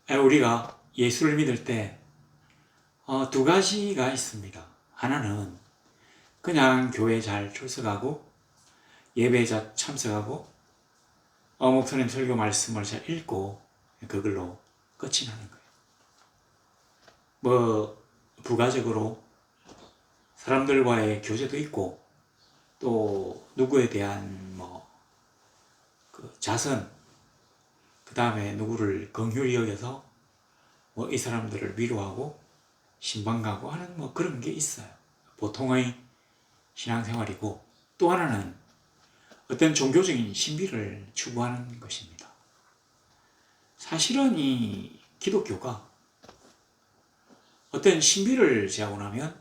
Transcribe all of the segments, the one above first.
우리가 예수를 믿을 때 두 가지가 있습니다. 하나는 그냥 교회 잘 출석하고 예배 잘 참석하고 목사님 설교 말씀을 잘 읽고 그걸로 끝이 나는 거예요. 뭐 부가적으로 사람들과의 교제도 있고 또 누구에 대한 그 자선, 그 다음에 누구를 긍휼히 여겨서 이 사람들을 위로하고 신방가고 하는 그런 게 있어요. 보통의 신앙생활이고, 또 하나는 어떤 종교적인 신비를 추구하는 것입니다. 사실은 이 기독교가 어떤 신비를 제하고 나면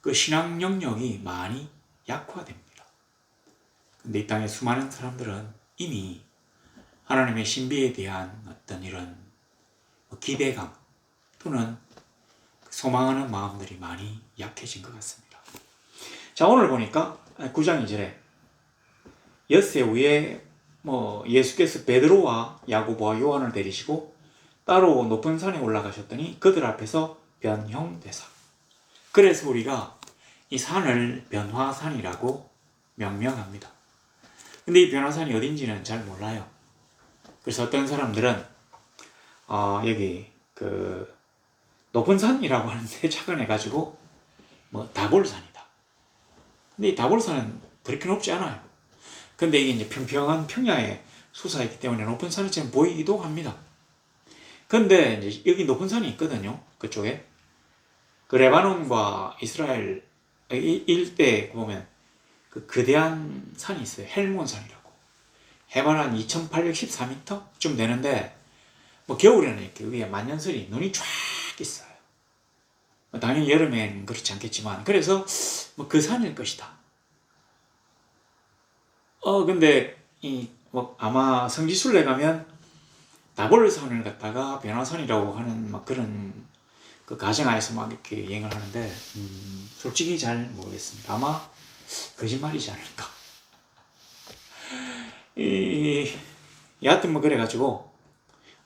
그 신앙 영역이 많이 약화됩니다. 근데 이 땅의 수많은 사람들은 이미 하나님의 신비에 대한 어떤 이런 기대감 또는 소망하는 마음들이 많이 약해진 것 같습니다. 자, 오늘 보니까 9장 2절에 엿새 후에 예수께서 베드로와 야고보와 요한을 데리시고 따로 높은 산에 올라가셨더니 그들 앞에서 변형되사. 그래서 우리가 이 산을 변화산이라고 명명합니다. 근데 이 변화산이 어딘지는 잘 몰라요. 그래서 어떤 사람들은 여기 그 높은 산이라고 하는데 착각해가지고 다볼산이다. 근데 이 다볼산은 그렇게 높지 않아요. 근데 이게 이제 평평한 평야에 솟아있기 때문에 높은 산처럼 보이기도 합니다. 근데 이제 여기 높은 산이 있거든요. 그쪽에 그 레바논과 이스라엘 일대에 보면 그 거대한 산이 있어요. 헬몬산이라고. 해발 한 2814m쯤 되는데 겨울에는 이렇게 위에 만년설이 눈이 쫙 있어요. 당연히 여름엔 그렇지 않겠지만 그래서 그 산일 것이다. 근데 아마 성지순례 가면 다볼산을 갖다가 변화산이라고 하는 그런 그 가정 안에서 이렇게 여행을 하는데 솔직히 잘 모르겠습니다. 아마 거짓말이지 않을까. 여하튼 그래가지고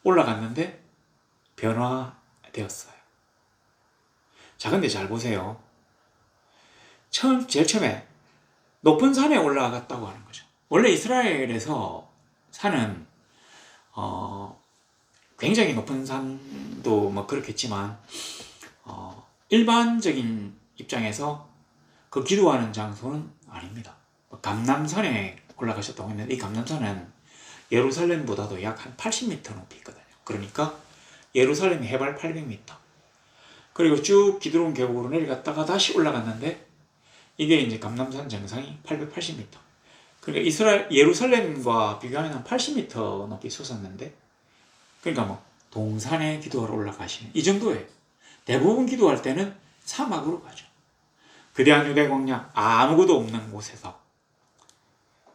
올라갔는데 변화되었어요. 자, 근데 잘 보세요. 제일 처음에 높은 산에 올라갔다고 하는 거죠. 원래 이스라엘에서 산은 굉장히 높은 산도 그렇겠지만 일반적인 입장에서 그 기도하는 장소는 아닙니다. 감람산에 올라가셨다고 했는데 이 감람산은 예루살렘보다도 약 한 80m 높이 있거든요. 그러니까 예루살렘이 해발 800m, 그리고 쭉 기드론 계곡으로 내려갔다가 다시 올라갔는데 이게 이제 감람산 정상이 880m. 그러니까 예루살렘과 비교하면 한 80m 높이 솟았는데, 그러니까 동산에 기도하러 올라가시는 이 정도예요. 대부분 기도할 때는 사막으로 가죠. 거대한 유대 광야, 아무것도 없는 곳에서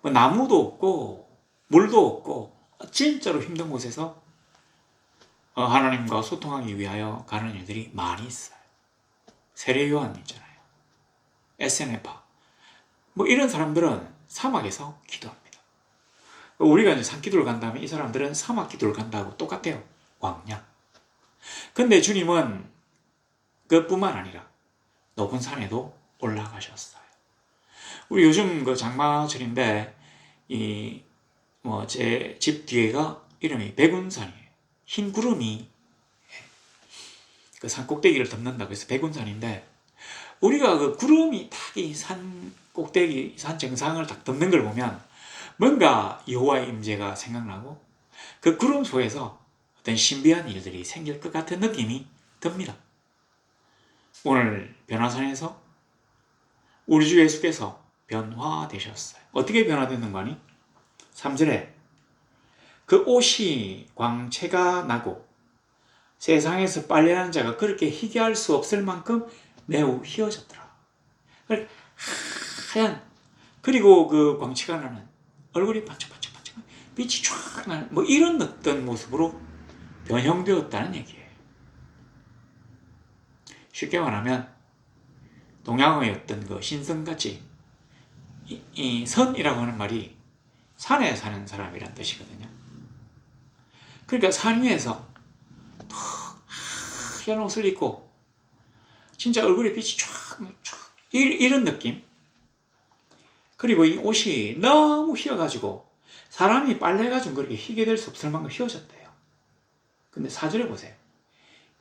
나무도 없고 물도 없고 진짜로 힘든 곳에서 하나님과 소통하기 위하여 가는 일들이 많이 있어요. 세례 요한 있잖아요. 에세네파. 이런 사람들은 사막에서 기도합니다. 우리가 이제 산기도를 간다면 이 사람들은 사막 기도를 간다고 똑같아요. 광야. 근데 주님은 그뿐만 아니라 높은 산에도 올라가셨어요. 우리 요즘 그 장마철인데 제 집 뒤에가 이름이 백운산이에요. 흰 구름이 그 산 꼭대기를 덮는다고 해서 백운산인데, 우리가 그 구름이 딱 이 산 꼭대기, 산 정상을 딱 덮는 걸 보면 뭔가 여호와의 임재가 생각나고 그 구름 속에서 어떤 신비한 일들이 생길 것 같은 느낌이 듭니다. 오늘 변화산에서 우리 주 예수께서 변화되셨어요. 어떻게 변화됐는가 하니 3절에 그 옷이 광채가 나고 세상에서 빨래하는 자가 그렇게 희게 할 수 없을 만큼 매우 희어졌더라. 하얀, 그리고 그 광채가 나는 얼굴이 반짝반짝반짝 빛이 쫙 나는 이런 어떤 모습으로 변형되었다는 얘기예요. 쉽게 말하면 동양의 어떤 그 신성같이 이 선이라고 하는 말이 산에 사는 사람이란 뜻이거든요. 그러니까 산 위에서 하얀 옷을 입고 진짜 얼굴에 빛이 쫙 이런 느낌. 그리고 이 옷이 너무 휘어가지고 사람이 빨래가 좀 그렇게 희게 될 수 없을 만큼 휘어졌대요. 근데 4절에 보세요.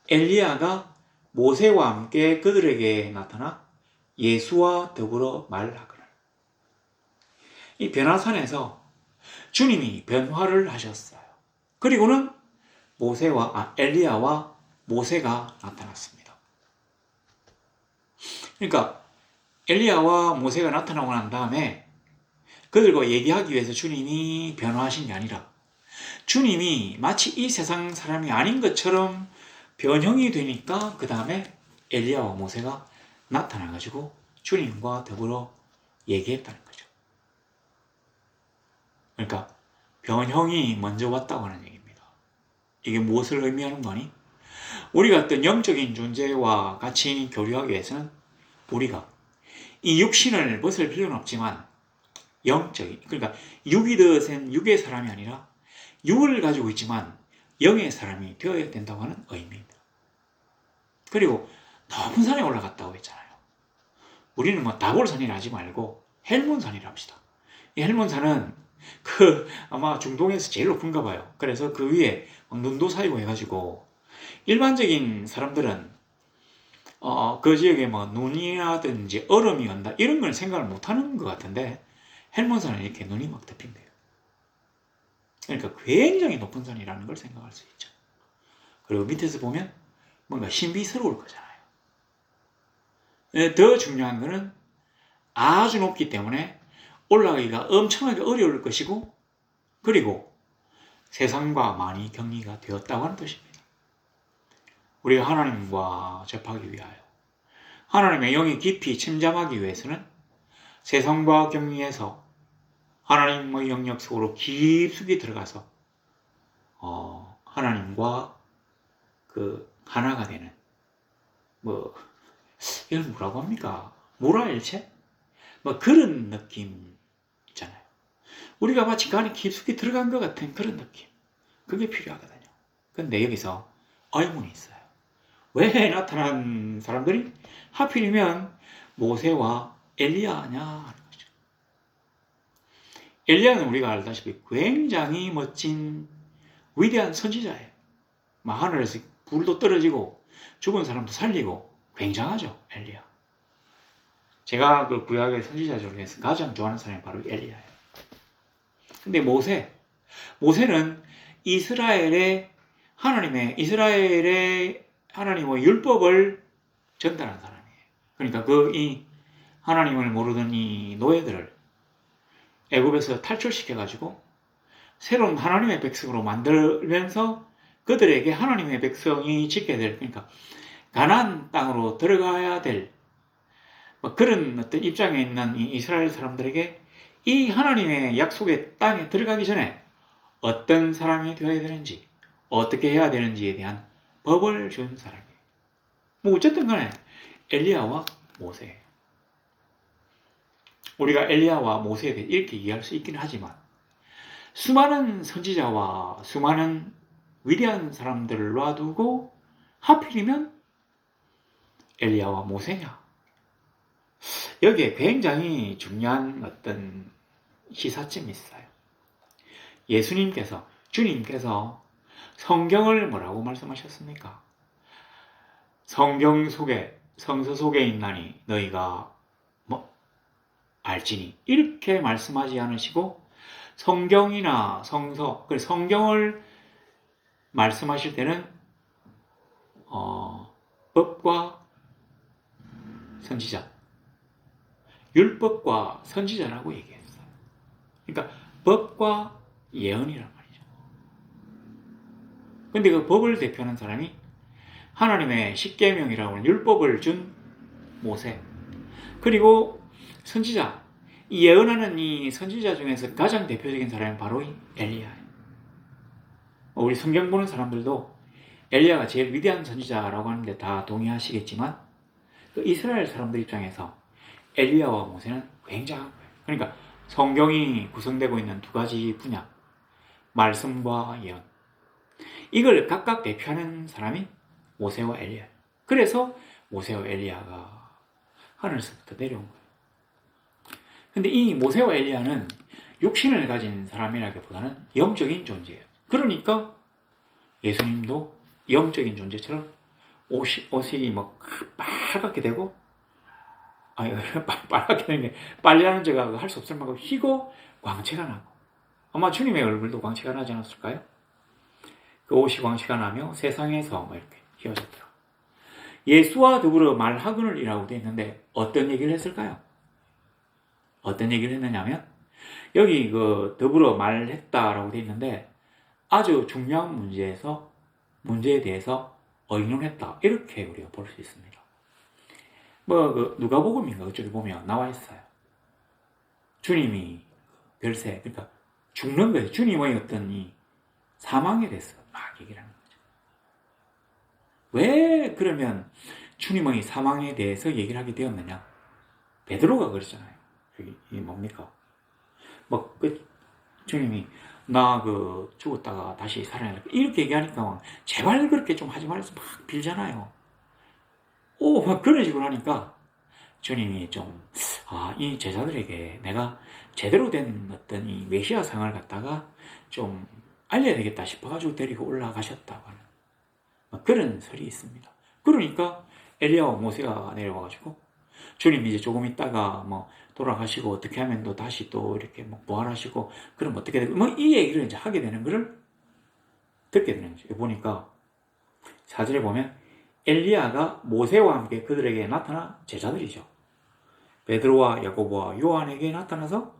엘리야가 모세와 함께 그들에게 나타나 예수와 더불어 말하거늘. 이 변화산에서 주님이 변화를 하셨어요. 그리고는 엘리야와 모세가 나타났습니다. 그러니까 엘리야와 모세가 나타나고 난 다음에 그들과 얘기하기 위해서 주님이 변화하신 게 아니라 주님이 마치 이 세상 사람이 아닌 것처럼 변형이 되니까 그 다음에 엘리야와 모세가 나타나가지고 주님과 더불어 얘기했다는 거죠. 그러니까 변형이 먼저 왔다고 하는 얘기입니다. 이게 무엇을 의미하는 거니? 우리가 어떤 영적인 존재와 같이 교류하기 위해서는 우리가 이 육신을 벗을 필요는 없지만 영적인, 그러니까 육이 된 육의 사람이 아니라 육을 가지고 있지만 영의 사람이 되어야 된다고 하는 의미입니다. 그리고 높은 산에 올라갔다고 했잖아요. 우리는 뭐 다골산이라 하지 말고 헬몬산이라 합시다. 이 헬몬산은 아마 중동에서 제일 높은가 봐요. 그래서 그 위에 눈도 쌓이고 해가지고 일반적인 사람들은 그 지역에 뭐 눈이라든지 얼음이 온다 이런 걸 생각을 못하는 것 같은데 헬몬산은 이렇게 눈이 막 덮인대요. 그러니까 굉장히 높은 산이라는 걸 생각할 수 있죠. 그리고 밑에서 보면 뭔가 신비스러울 거잖아요. 더 중요한 거는 아주 높기 때문에 올라가기가 엄청나게 어려울 것이고 그리고 세상과 많이 격리가 되었다고 하는 뜻입니다. 우리가 하나님과 접하기 위하여 하나님의 영이 깊이 침잠하기 위해서는 세상과 격리해서 하나님의 영역 속으로 깊숙이 들어가서 하나님과 하나가 되는 이걸 뭐라고 합니까? 모라일체? 그런 느낌 있잖아요. 우리가 마치 간이 깊숙이 들어간 것 같은 그런 느낌. 그게 필요하거든요. 근데 여기서 의문이 있어요. 왜 나타난 사람들이 하필이면 모세와 엘리야냐 하는 거죠. 엘리야는 우리가 알다시피 굉장히 멋진 위대한 선지자예요. 하늘에서 불도 떨어지고 죽은 사람도 살리고 굉장하죠, 엘리야. 제가 그 구약의 선지자 중에서 가장 좋아하는 사람이 바로 엘리야예요. 근데 모세는 이스라엘의 하나님의 율법을 전달한 사람이에요. 그러니까 이 하나님을 모르던 이 노예들을 애굽에서 탈출시켜가지고 새로운 하나님의 백성으로 만들면서 그들에게 하나님의 백성이 짓게 될, 그러니까 가나안 땅으로 들어가야 될 그런 어떤 입장에 있는 이 이스라엘 사람들에게 이 하나님의 약속의 땅에 들어가기 전에 어떤 사람이 되어야 되는지, 어떻게 해야 되는지에 대한 법을 준 사람이에요. 어쨌든 간에 엘리야와 모세예요. 우리가 엘리야와 모세에 대해 이렇게 이해할 수 있긴 하지만 수많은 선지자와 수많은 위대한 사람들을 놔두고 하필이면 엘리야와 모세냐? 여기에 굉장히 중요한 어떤 시사점이 있어요. 주님께서 성경을 뭐라고 말씀하셨습니까? 성경 속에, 성서 속에 있나니 너희가 알지니 이렇게 말씀하지 않으시고 성경이나 성서, 성경을 말씀하실 때는 법과 선지자, 율법과 선지자라고 얘기했어요. 그러니까 법과 예언이란 말이죠. 근데 그 법을 대표하는 사람이 하나님의 십계명이라고 하는 율법을 준 모세, 그리고 선지자, 이 예언하는 이 선지자 중에서 가장 대표적인 사람이 바로 이 엘리야예요. 우리 성경 보는 사람들도 엘리야가 제일 위대한 선지자라고 하는데 다 동의하시겠지만 그 이스라엘 사람들 입장에서 엘리야와 모세는 굉장한 거예요. 그러니까 성경이 구성되고 있는 두 가지 분야, 말씀과 예언, 이걸 각각 대표하는 사람이 모세와 엘리야. 그래서 모세와 엘리야가 하늘에서부터 내려온 거예요. 근데 이 모세와 엘리야는 육신을 가진 사람이라기보다는 영적인 존재예요. 그러니까 예수님도 영적인 존재처럼 옷이 뭐 빨갛게 되고, 아니, 빨갛게 되는 게 빨래하는 제가 할 수 없을 만큼 희고 광채가 나고, 아마 주님의 얼굴도 광채가 나지 않았을까요? 그 옷이 광채가 나며 세상에서 뭐 이렇게 휘어졌더라. 예수와 더불어 말하거늘 이라고 되어 있는데 어떤 얘기를 했을까요? 어떤 얘기를 했느냐면, 여기 그 더불어 말했다라고 되어 있는데 아주 중요한 문제에 대해서 의논했다, 이렇게 우리가 볼 수 있습니다. 뭐 그 누가복음인가 그쪽에 보면 나와 있어요. 주님이 별세, 그러니까 죽는 거예요. 주님의 어떤 이 사망에 대해서 막 얘기를 하는 거죠. 왜 그러면 주님의 사망에 대해서 얘기를 하게 되었느냐? 베드로가 그랬잖아요. 이게 뭡니까? 뭐 주님이 나 죽었다가 다시 살아날 이렇게 얘기하니까 제발 그렇게 좀 하지 말아서 막 빌잖아요. 막 그런 식으로 하니까 주님이 이 제자들에게 내가 제대로 된 어떤 이 메시아상을 갖다가 좀 알려야 되겠다 싶어가지고 데리고 올라가셨다고 하는 그런 설이 있습니다. 그러니까 엘리야와 모세가 내려와가지고 주님 이제 조금 있다가 뭐 돌아가시고 어떻게 하면 또 다시 또 이렇게 뭐 부활하시고 그럼 어떻게 되고 뭐 이 얘기를 이제 하게 되는 것을 듣게 되는 거죠. 보니까 4절에 보면 엘리야가 모세와 함께 그들에게 나타나, 제자들이죠. 베드로와 야고보와 요한에게 나타나서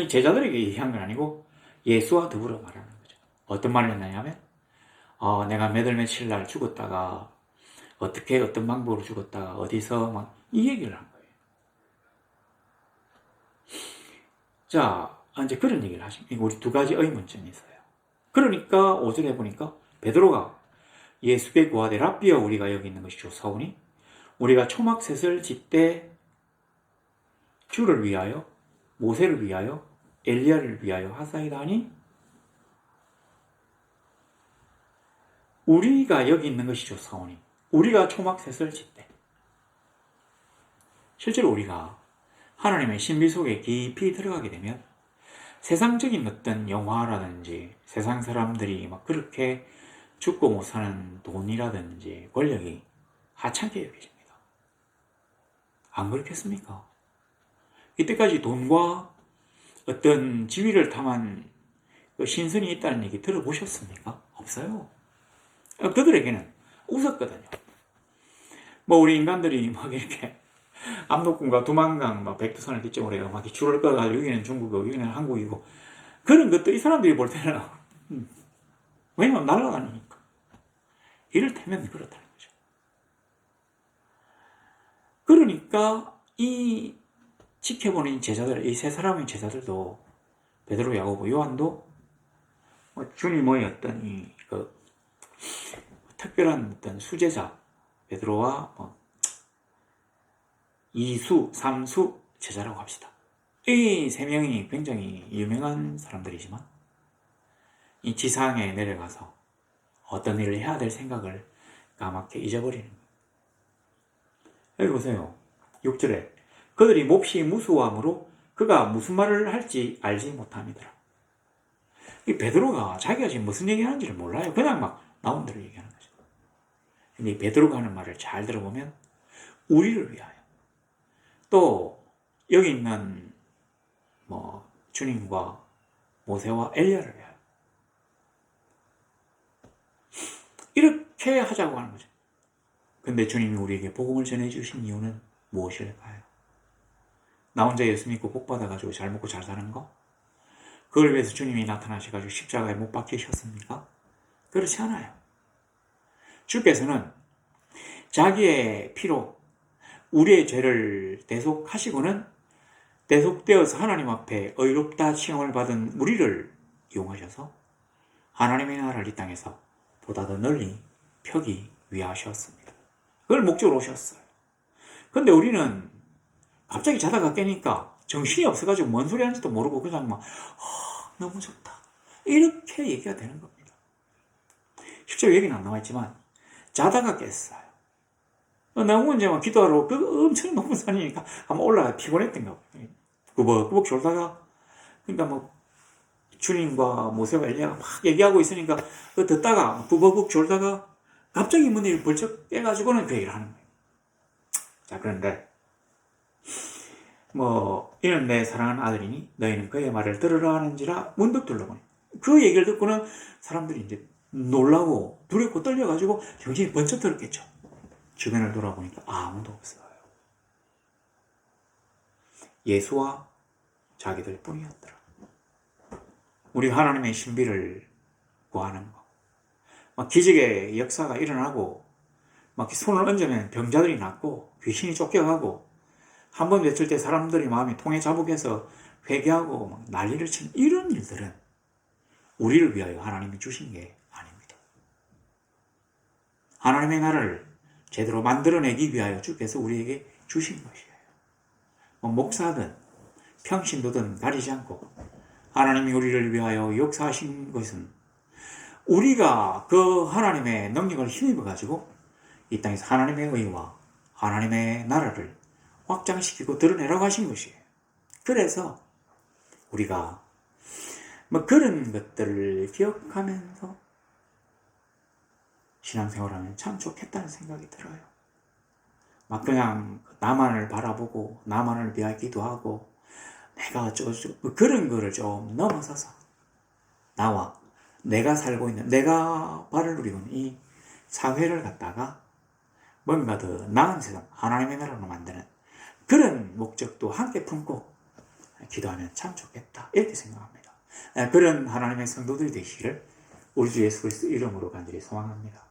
제자들에게 얘기한 건 아니고 예수와 더불어 말하는 거죠. 어떤 말을 했냐면 내가 몇 월 며칠 날 죽었다가 어떻게 어떤 방법으로 죽었다가 어디서 막 이 얘기를 한 거예요. 자, 이제 그런 얘기를 하십니다. 우리 두 가지 의문점이 있어요. 그러니까 5절에 보니까 베드로가 예수께 구하되 랍비여, 우리가 여기 있는 것이 좋사오니 우리가 초막셋을 짓되 주를 위하여 모세를 위하여 엘리야를 위하여 하사이다 하니, 우리가 여기 있는 것이 좋사오니 우리가 초막셋을 짓되, 실제로 우리가 하나님의 신비 속에 깊이 들어가게 되면 세상적인 어떤 영화라든지 세상 사람들이 막 그렇게 죽고 못 사는 돈이라든지 권력이 하찮게 여겨집니다. 안 그렇겠습니까? 이때까지 돈과 어떤 지위를 탐한 그 신선이 있다는 얘기 들어보셨습니까? 없어요. 그들에게는 웃었거든요. 뭐 우리 인간들이 막 이렇게 압록강과 두만강, 막 백두산을 기점으로 해서 막 줄을 꺼가지고 여기는 중국이고 여기는 한국이고 그런 것도 이 사람들이 볼 때는 왜냐면 날아다니니까. 이를테면 그렇다는 거죠. 그러니까 이 지켜보는 제자들, 이 세 사람의 제자들도 베드로, 야고보, 요한도 주님의 어떤 특별한 어떤 수제자 베드로와 2수, 3수 제자라고 합시다. 이 세 명이 굉장히 유명한 사람들이지만 이 지상에 내려가서 어떤 일을 해야 될 생각을 까맣게 잊어버리는 거예요. 여기 보세요. 6절에 그들이 몹시 무수함으로 그가 무슨 말을 할지 알지 못함이더라. 이 베드로가 자기가 지금 무슨 얘기하는지를 몰라요. 그냥 막 나온 대로 얘기하는 거죠. 근데 이 베드로가 하는 말을 잘 들어보면 우리를 위하여, 또 여기 있는 주님과 모세와 엘리야를 위하여 이렇게 하자고 하는 거죠. 근데 주님이 우리에게 복음을 전해주신 이유는 무엇일까요? 나 혼자 예수 믿고 복 받아가지고 잘 먹고 잘 사는 거? 그걸 위해서 주님이 나타나셔가지고 십자가에 못 박히셨습니까? 그렇지 않아요. 주께서는 자기의 피로 우리의 죄를 대속하시고는 대속되어서 하나님 앞에 의롭다 칭함을 받은 우리를 이용하셔서 하나님의 나라를 이 땅에서 보다 더 널리 펴기 위하셨습니다. 그걸 목적으로 오셨어요. 근데 우리는 갑자기 자다가 깨니까 정신이 없어가지고 뭔 소리 하는지도 모르고 그냥 너무 좋다 이렇게 얘기가 되는 겁니다. 실제로 얘기는 안 나와 있지만 자다가 깼어요. 나 혼자 막 기도하러 그 엄청 높은 산이니까 한번 올라가 피곤했던가 봐요. 꾸벅꾸벅 졸다가, 그러니까 뭐 주님과 모세와 엘리야가 막 얘기하고 있으니까 그 듣다가 꾸벅꾸벅 졸다가 갑자기 문을 벌쩍 깨가지고는 그 얘기를 하는 거예요. 자, 그런데 뭐 이는 내 사랑하는 아들이니 너희는 그의 말을 들으라 하는지라 문득 둘러보니 그 얘기를 듣고는 사람들이 이제 놀라고 두렵고 떨려가지고 정신이 번쩍 들었겠죠. 주변을 돌아보니까 아무도 없어요. 예수와 자기들 뿐이었더라. 우리 하나님의 신비를 구하는 거, 막 기적의 역사가 일어나고 막 손을 얹으면 병자들이 낫고 귀신이 쫓겨가고 한 번 외칠 때 사람들이 마음이 통해 자복해서 회개하고 막 난리를 치는 이런 일들은 우리를 위하여 하나님이 주신 게 아닙니다. 하나님의 나라를 제대로 만들어내기 위하여 주께서 우리에게 주신 것이에요. 뭐 목사든 평신도든 가리지 않고 하나님이 우리를 위하여 역사하신 것은 우리가 그 하나님의 능력을 힘입어 가지고 이 땅에서 하나님의 의와 하나님의 나라를 확장시키고 드러내라고 하신 것이에요. 그래서 우리가 뭐 그런 것들을 기억하면서 신앙생활하면 참 좋겠다는 생각이 들어요. 막 그냥 나만을 바라보고 나만을 위하여 기도하고 내가 어쩌고 그런 거를 좀 넘어서서 나와 내가 살고 있는 내가 발을 누리고 있는 이 사회를 갖다가 뭔가 더 나은 세상 하나님의 나라로 만드는 그런 목적도 함께 품고 기도하면 참 좋겠다 이렇게 생각합니다. 그런 하나님의 성도들이 되시기를 우리 주 예수 그리스도 이름으로 간절히 소망합니다.